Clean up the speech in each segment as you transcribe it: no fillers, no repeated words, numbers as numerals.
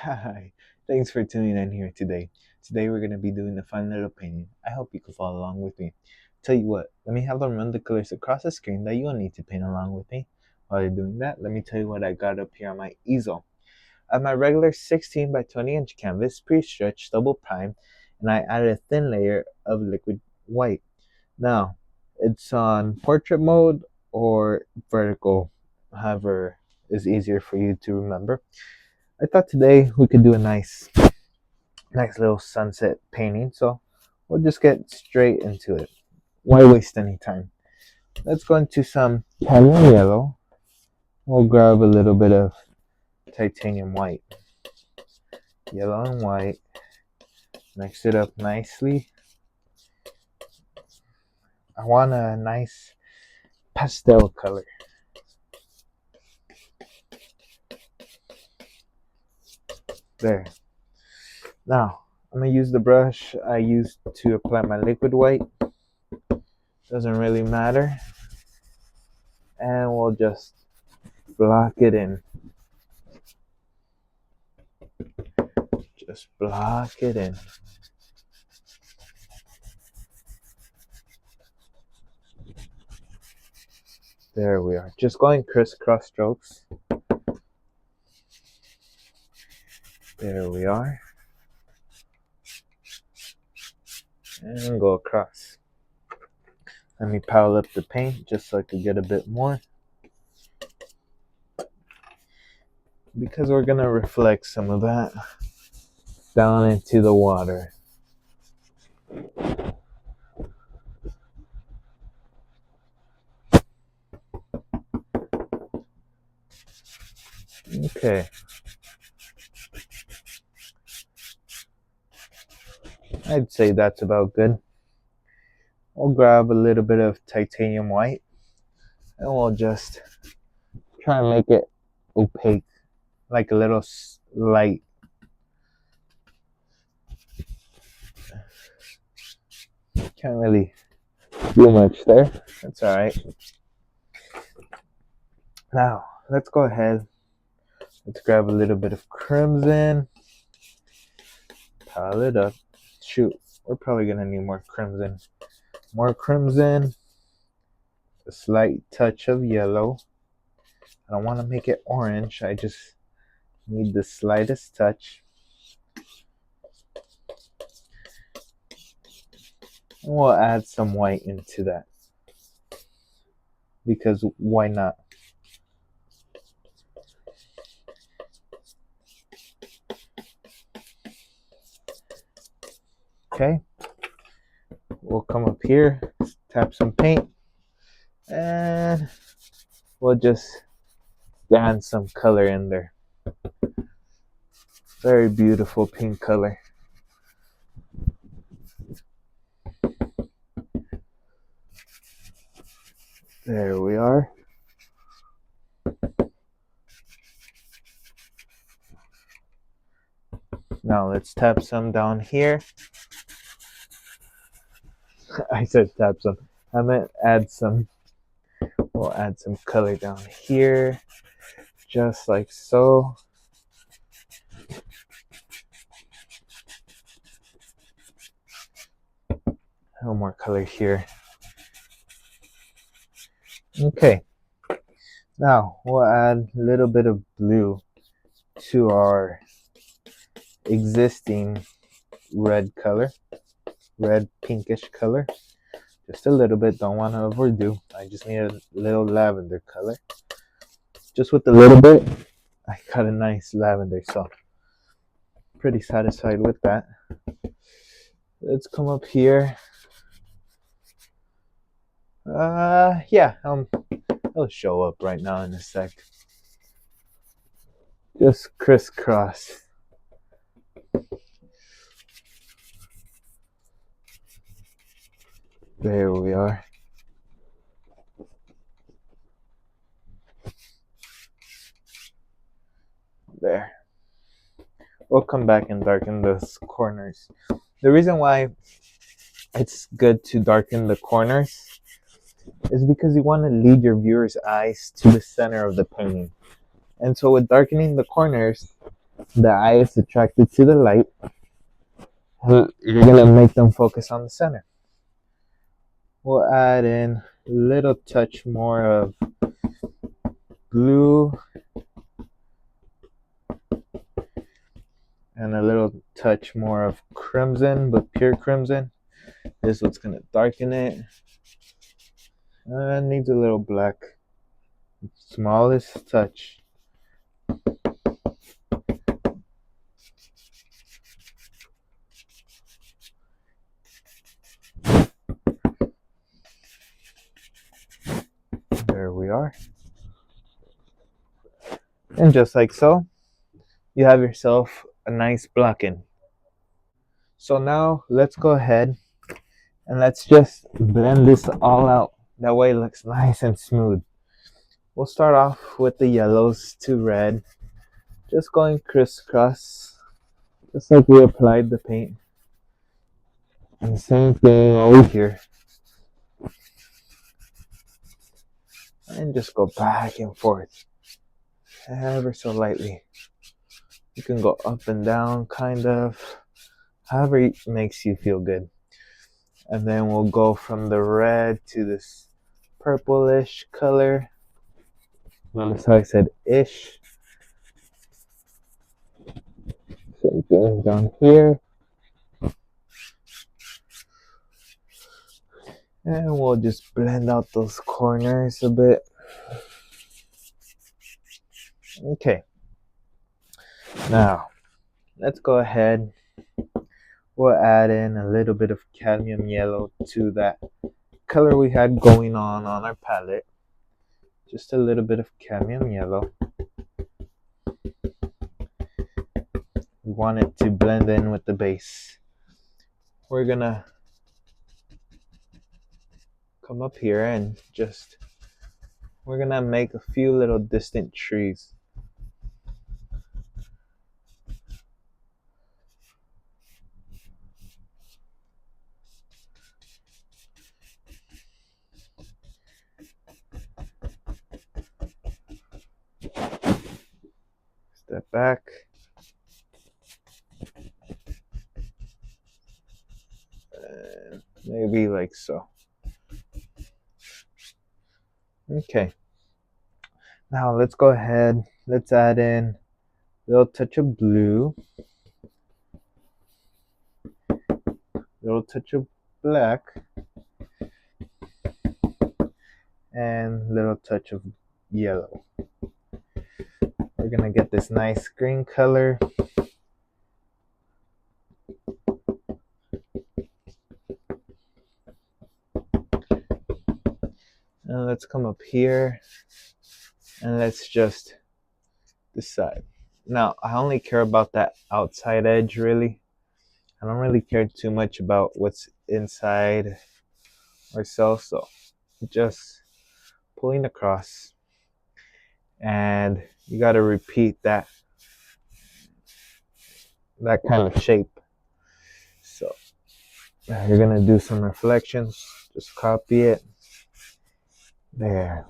Hi, thanks for tuning in here today. Today we're going to be doing a fun little painting. I hope you can follow along with me. Tell you what, let me have them run the colors across the screen that you'll need to paint along with me. While you're doing that, let me tell you what I got up here on my easel. I have my regular 16 by 20 inch canvas, pre-stretched, double prime, and I added a thin layer of liquid white. Now, it's on portrait mode or vertical, however is easier for you to remember. I thought today we could do a nice little sunset painting, so we'll just get straight into it. Why waste any time? Let's go into some cadmium yellow. We'll grab a little bit of titanium white. Yellow and white. Mix it up nicely. I want a nice pastel color. There. Now, I'm going to use the brush I used to apply my liquid white. Doesn't really matter. And we'll just block it in. Just block it in. There we are. Just going crisscross strokes. There we are. And go across. Let me pile up the paint just so I could get a bit more. Because we're going to reflect some of that down into the water. Okay. I'd say that's about good. We'll grab a little bit of titanium white and we'll just try and make it opaque, like a little light. Can't really do much there. That's alright. Now, let's go ahead. Let's grab a little bit of crimson. Pile it up. Shoot, we're probably going to need more crimson. More crimson. A slight touch of yellow. I don't want to make it orange. I just need the slightest touch. And we'll add some white into that. Because why not? Okay. We'll come up here, tap some paint, and we'll just add some color in there. Very beautiful pink color. There we are. Now let's tap some down here. I said tap some. I meant add some. We'll add some color down here. Just like so. A little more color here. Okay. Now we'll add a little bit of blue to our existing red color. Red pinkish color. Just a little bit, don't want to overdo. I just need a little lavender color. Just with a little bit, I got a nice lavender, so pretty satisfied with that. Let's come up here. Yeah, it'll show up right now in a sec. Just crisscross. There we are. There. We'll come back and darken those corners. The reason why it's good to darken the corners is because you want to lead your viewer's eyes to the center of the painting. And so with darkening the corners, The eye is attracted to the light. You're gonna make them focus on the center. We'll add in a little touch more of blue and a little touch more of crimson, but pure crimson. This is what's gonna darken it. Needs a little black. Smallest touch. There we are. And just like so, you have yourself a nice blocking. So now let's go ahead and let's just blend this all out. That way it looks nice and smooth. We'll start off with the yellows to red, just going crisscross, just like we applied the paint. And same thing over here. And just go back and forth, ever so lightly. You can go up and down, kind of, however it makes you feel good. And then we'll go from the red to this purplish color. Notice how I said ish. Same thing down here. And we'll just blend out those corners a bit. Okay. Now, let's go ahead. We'll add in a little bit of cadmium yellow to that color we had going on our palette. Just a little bit of cadmium yellow. We want it to blend in with the base. We're gonna come up here and we're gonna make a few little distant trees. Step back. And maybe like so. Okay. Now let's go ahead. Let's add in a little touch of blue. A little touch of black. And a little touch of yellow. We're gonna get this nice green color. And let's come up here and let's just decide. Now, I only care about that outside edge, really. I don't really care too much about what's inside or so just pulling across. And you got to repeat that kind of shape. So you're going to do some reflections. Just copy it. There.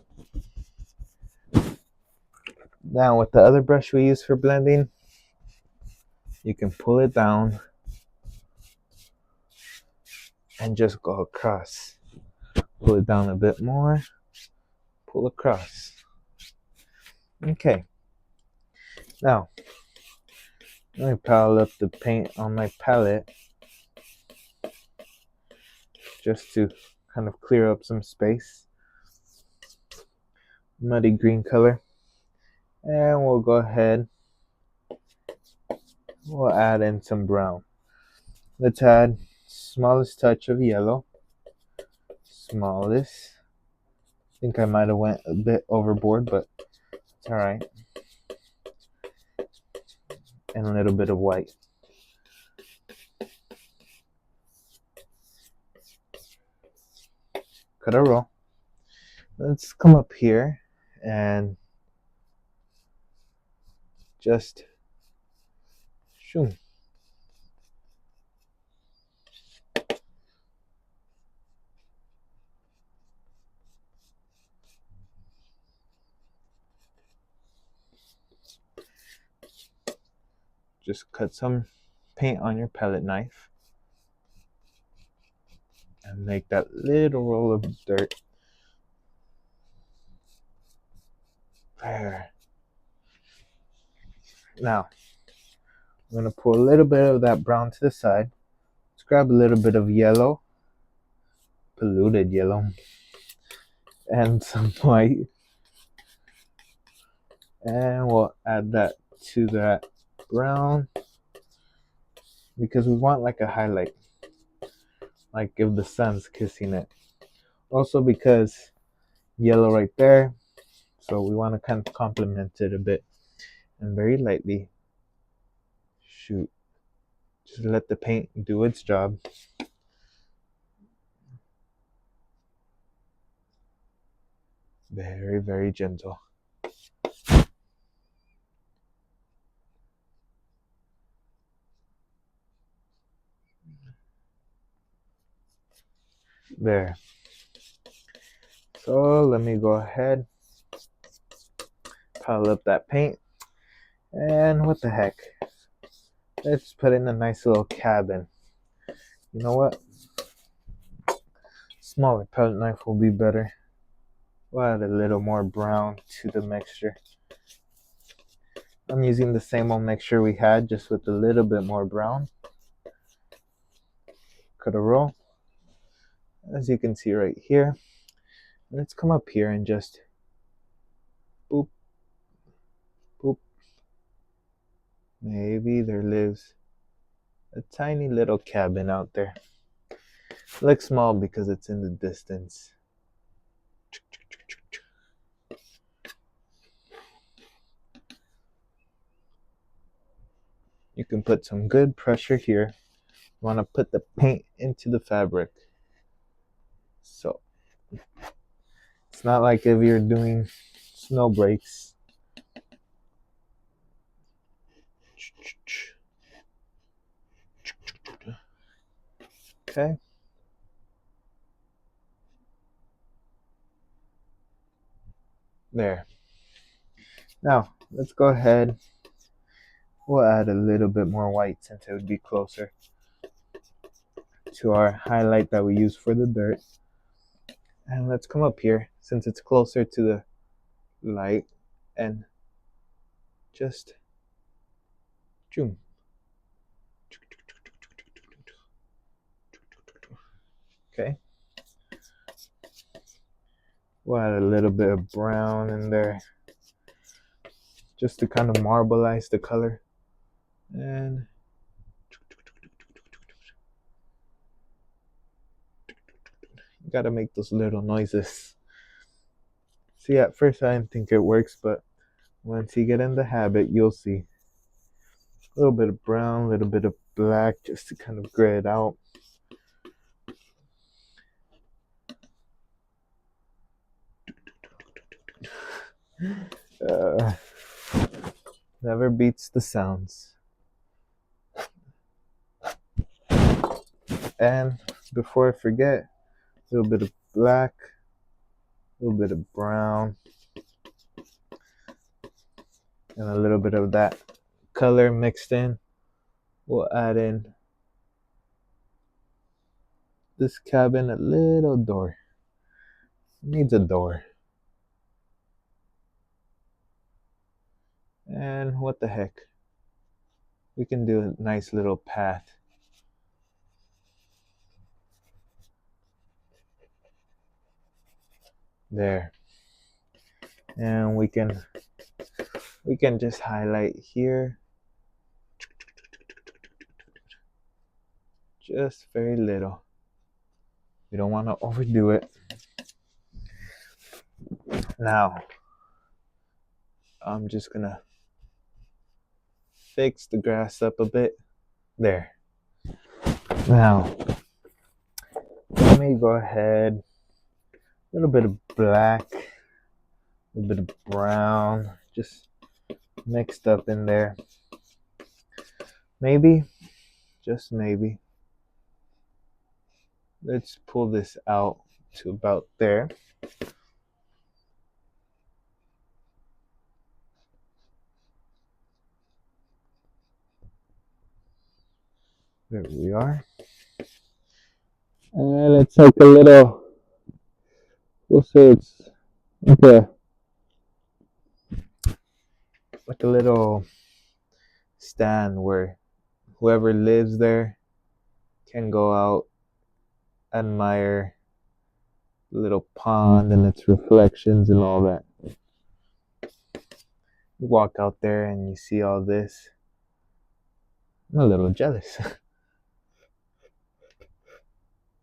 Now with the other brush we use for blending, you can pull it down and just go across. Pull it down a bit more, pull across. Okay. Now, let me pile up the paint on my palette just to kind of clear up some space. Muddy green color. And we'll go ahead. We'll add in some brown. Let's add smallest touch of yellow. Smallest. I think I might have went a bit overboard, but it's alright. And a little bit of white. Cut a roll. Let's come up here and just shoom. just cut some paint on your palette knife and make that little roll of dirt. There. Now, I'm going to pull a little bit of that brown to the side. Let's grab a little bit of yellow, polluted yellow, and some white. And we'll add that to that brown because we want like a highlight, like if the sun's kissing it. Also because yellow right there, so we want to kind of complement it a bit. And very lightly, shoot, just let the paint do its job. Very, very gentle. There. So let me go ahead, pile up that paint, and what the heck, let's put in a nice little cabin. You know what? Smaller palette knife will be better. We'll add a little more brown to the mixture. I'm using the same old mixture we had, just with a little bit more brown. Cut a roll, as you can see right here. Let's come up here and just boop, boop. Maybe there lives a tiny little cabin out there. Looks small because it's in the distance. You can put some good pressure here. You want to put the paint into the fabric. So it's not like if you're doing snow breaks. Okay. There. Now, let's go ahead. We'll add a little bit more white since it would be closer to our highlight that we use for the dirt. And let's come up here since it's closer to the light and just zoom. Okay. We'll add a little bit of brown in there just to kind of marbleize the color. And you gotta make those little noises. See, at first I didn't think it works, but once you get in the habit, you'll see. A little bit of brown, a little bit of black, just to kind of gray it out. Never beats the sounds. And before I forget, a little bit of black, a little bit of brown, and a little bit of that color mixed in. We'll add in this cabin, a little door. It needs a door. And what the heck, we can do a nice little path. There. And we can just highlight here. Just very little. We don't want to overdo it. Now, I'm just gonna fix the grass up a bit. There. Now, let me go ahead. A little bit of black, a little bit of brown, just mixed up in there. Maybe, just maybe. Let's pull this out to about there. There we are. And it's like a little, we'll say it's like a little stand where whoever lives there can go out, admire the little pond and its reflections and all that. You walk out there and you see all this. I'm a little jealous.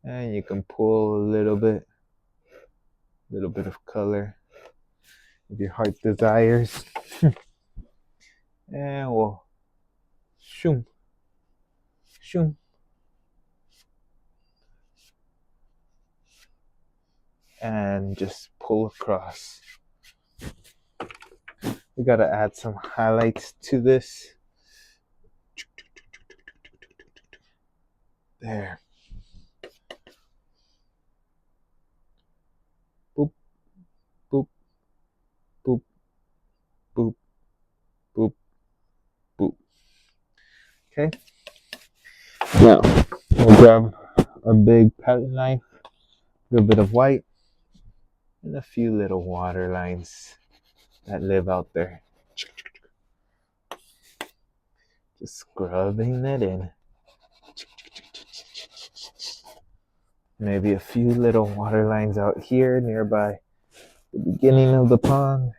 And you can pull a little bit of color if your heart desires. And we'll shoom, shoom. And just pull across. We gotta add some highlights to this. There. Boop, boop, boop, boop, boop, boop. Okay. Now, we'll grab our big palette knife, a little bit of white, and a few little water lines that live out there. Just scrubbing that in. Maybe a few little water lines out here nearby the beginning of the pond.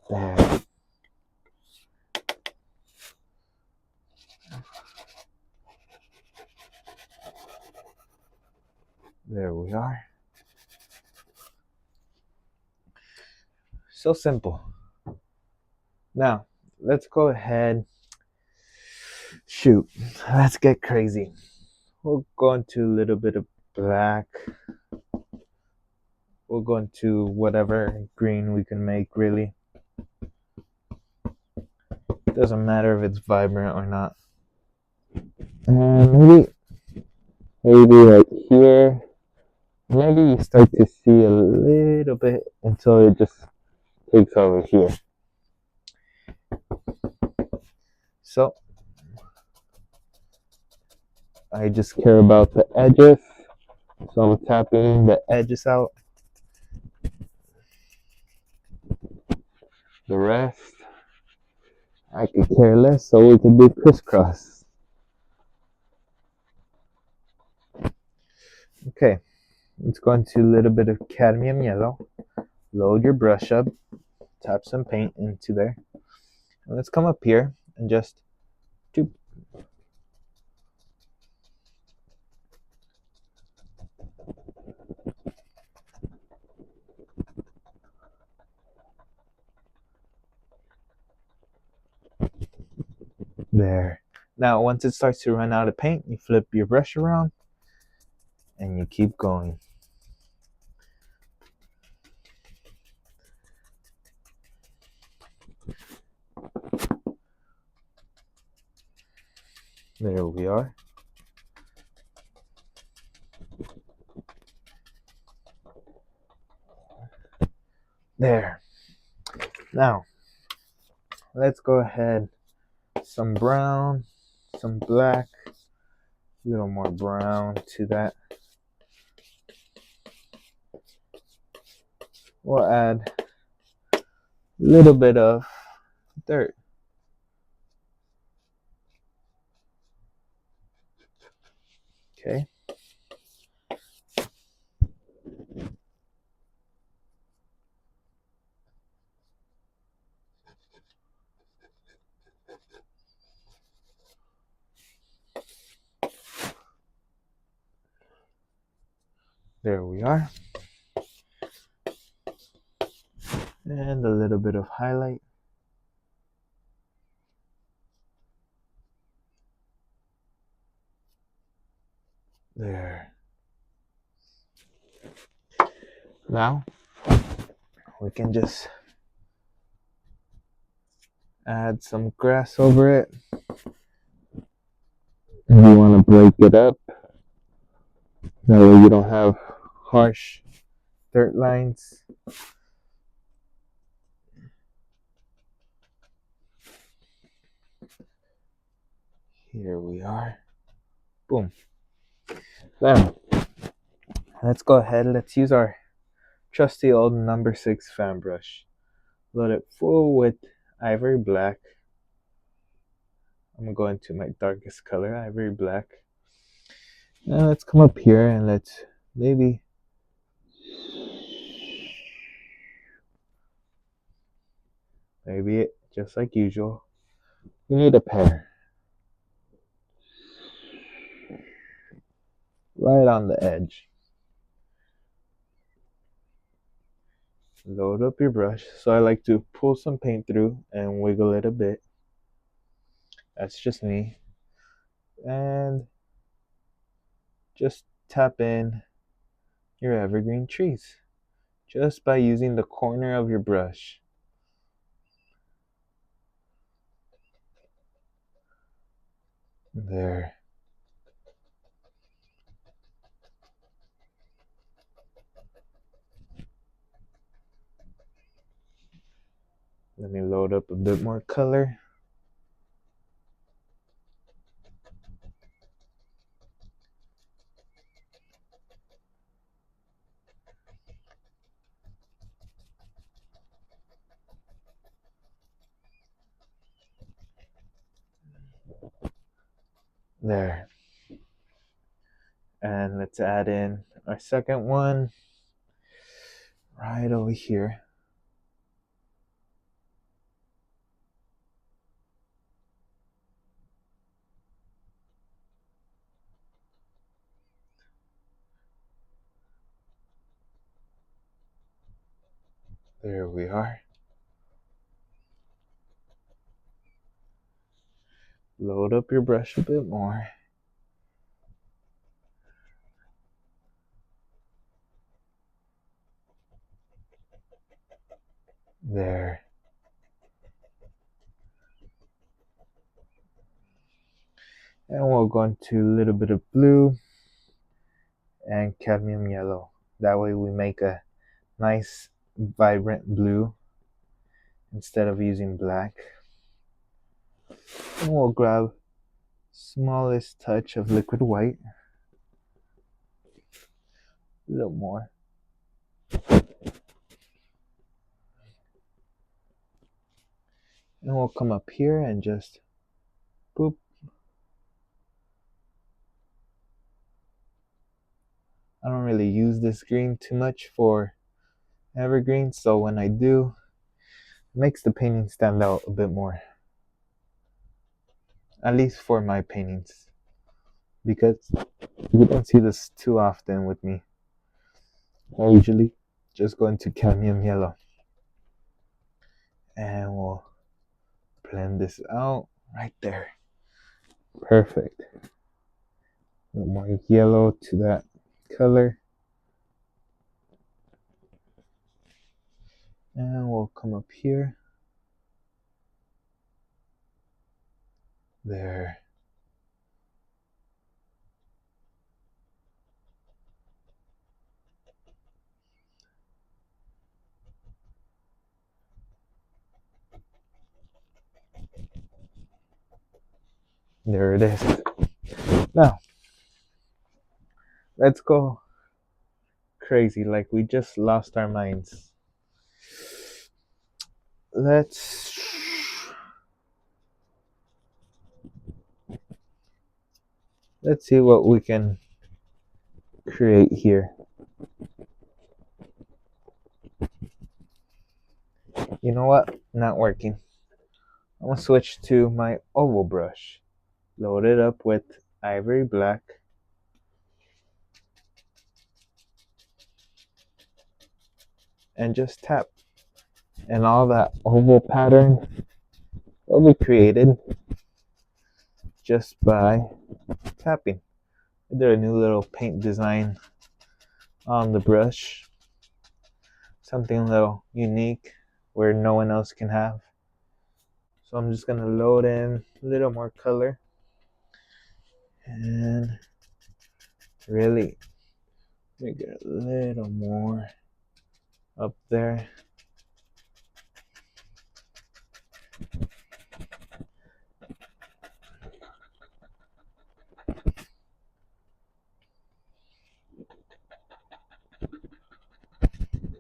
There. There we are. So simple. Now, let's go ahead. Shoot, let's get crazy. We'll go into a little bit of black. We'll go into whatever green we can make, really. Doesn't matter if it's vibrant or not. And maybe right here. Maybe you start to see a little bit until it just takes over here. So I just care about the edges. So I'm tapping the edges out. The rest, I could care less, so we can do crisscross. Okay, let's go into a little bit of cadmium yellow. Load your brush up, tap some paint into there. And let's come up here and just doop. There. Now, once it starts to run out of paint, you flip your brush around and you keep going. There we are. There. Now, let's go ahead. Some brown, some black, a little more brown to that. We'll add a little bit of dirt. Okay. There we are. And a little bit of highlight. There. Now, we can just add some grass over it. If you want to break it up, that way you don't have harsh dirt lines. Here we are. Boom. Then let's go ahead. Let's use our trusty old number 6 fan brush. Load it full with ivory black. I'm gonna go into my darkest color, ivory black. And let's come up here and let's maybe it just like usual. We need a pair. Right on the edge. Load up your brush. So I like to pull some paint through and wiggle it a bit. That's just me. And just tap in your evergreen trees just by using the corner of your brush. There. Let me load up a bit more color. There. And let's add in our second one right over here. There we are. Load up your brush a bit more. There. And we'll go into a little bit of blue and cadmium yellow. That way we make a nice vibrant blue instead of using black. And we'll grab smallest touch of liquid white. A little more. And we'll come up here and just boop. I don't really use this green too much for evergreen, so when I do, it makes the painting stand out a bit more. At least for my paintings. Because you don't see this too often with me. I usually just go into cadmium yellow. And we'll blend this out right there. Perfect. A little more yellow to that color. And we'll come up here. There. There it is. Now, let's go crazy like we just lost our minds. Let's see what we can create here. You know what? Not working. I'm gonna switch to my oval brush. Load it up with ivory black. And just tap. And all that oval pattern will be created just by tapping. I did a new little paint design on the brush. Something a little unique where no one else can have. So I'm just gonna load in a little more color and really make it a little more up there.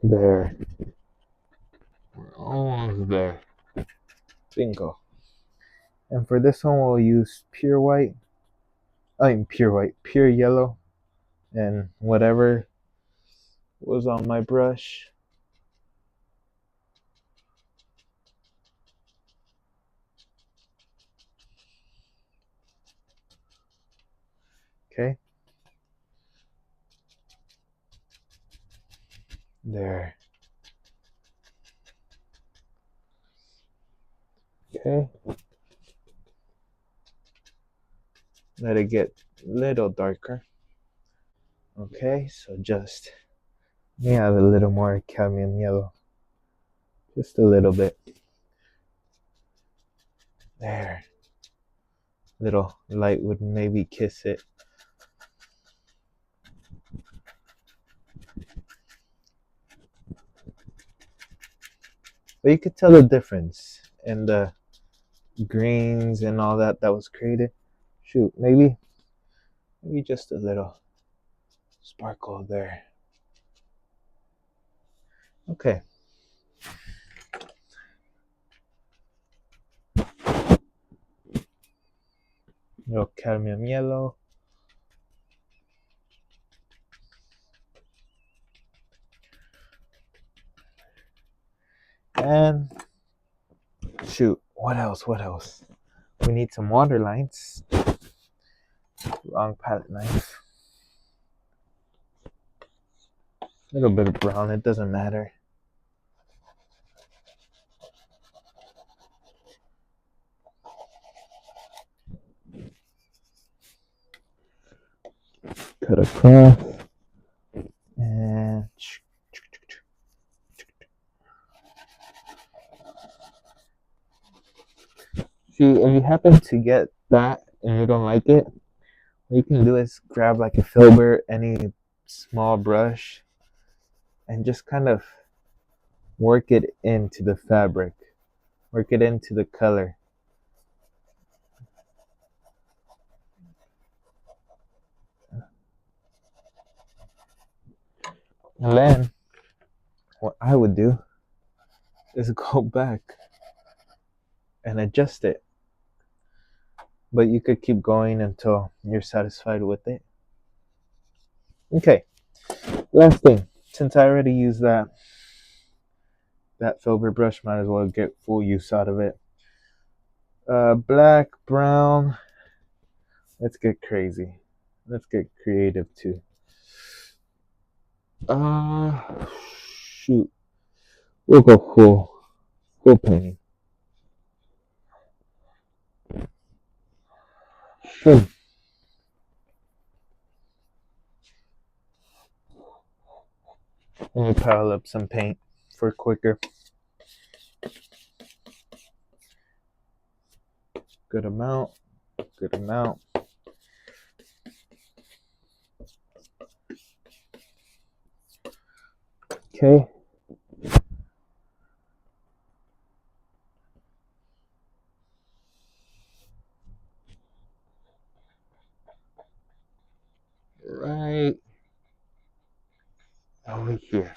There. We're almost there. Bingo. And for this one, we'll use pure white. Pure white, pure yellow, and whatever was on my brush. Okay. There. Okay. Let it get a little darker. Okay, so just add a little more cadmium yellow. Just a little bit. There. Little light would maybe kiss it. But you could tell the difference in the greens and all that was created. Shoot, maybe just a little sparkle there. Okay. Little cadmium yellow. And shoot, what else? We need some water lines. Wrong palette knife. A little bit of brown, it doesn't matter. Cut across. And see, if you happen to get that and you don't like it, what you can do is grab like a filbert, any small brush, and just kind of work it into the fabric. Work it into the color. And then what I would do is go back and adjust it. But you could keep going until you're satisfied with it. Okay, last thing. Since I already used that filbert brush, might as well get full use out of it. Black, brown. Let's get crazy. Let's get creative too. Shoot. We'll go full painting. Let me pile up some paint for quicker. Good amount. Okay. Right over here.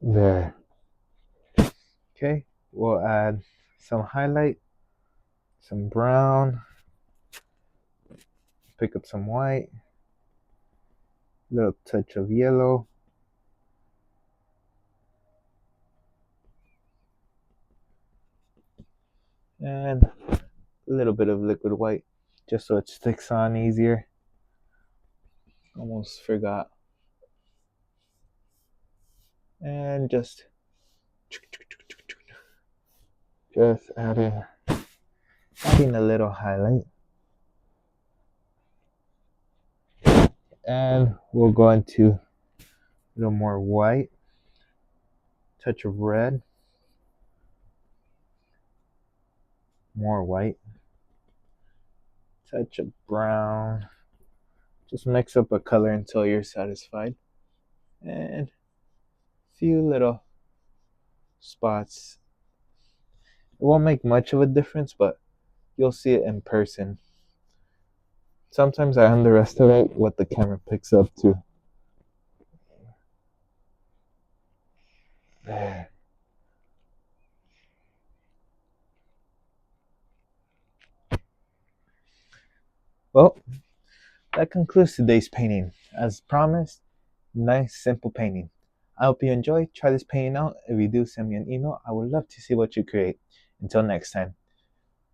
There. Okay, we'll add some highlight, some brown, pick up some white, little touch of yellow, and a little bit of liquid white just so it sticks on easier. Almost forgot. And just adding a little highlight. And we'll go into a little more white, touch of red, more white, touch of brown. Just mix up a color until you're satisfied. And a few little spots. It won't make much of a difference, but you'll see it in person. Sometimes I underestimate what the camera picks up too. There. Well, that concludes today's painting. As promised, nice, simple painting. I hope you enjoy. Try this painting out. If you do, send me an email. I would love to see what you create. Until next time,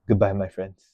goodbye, my friends.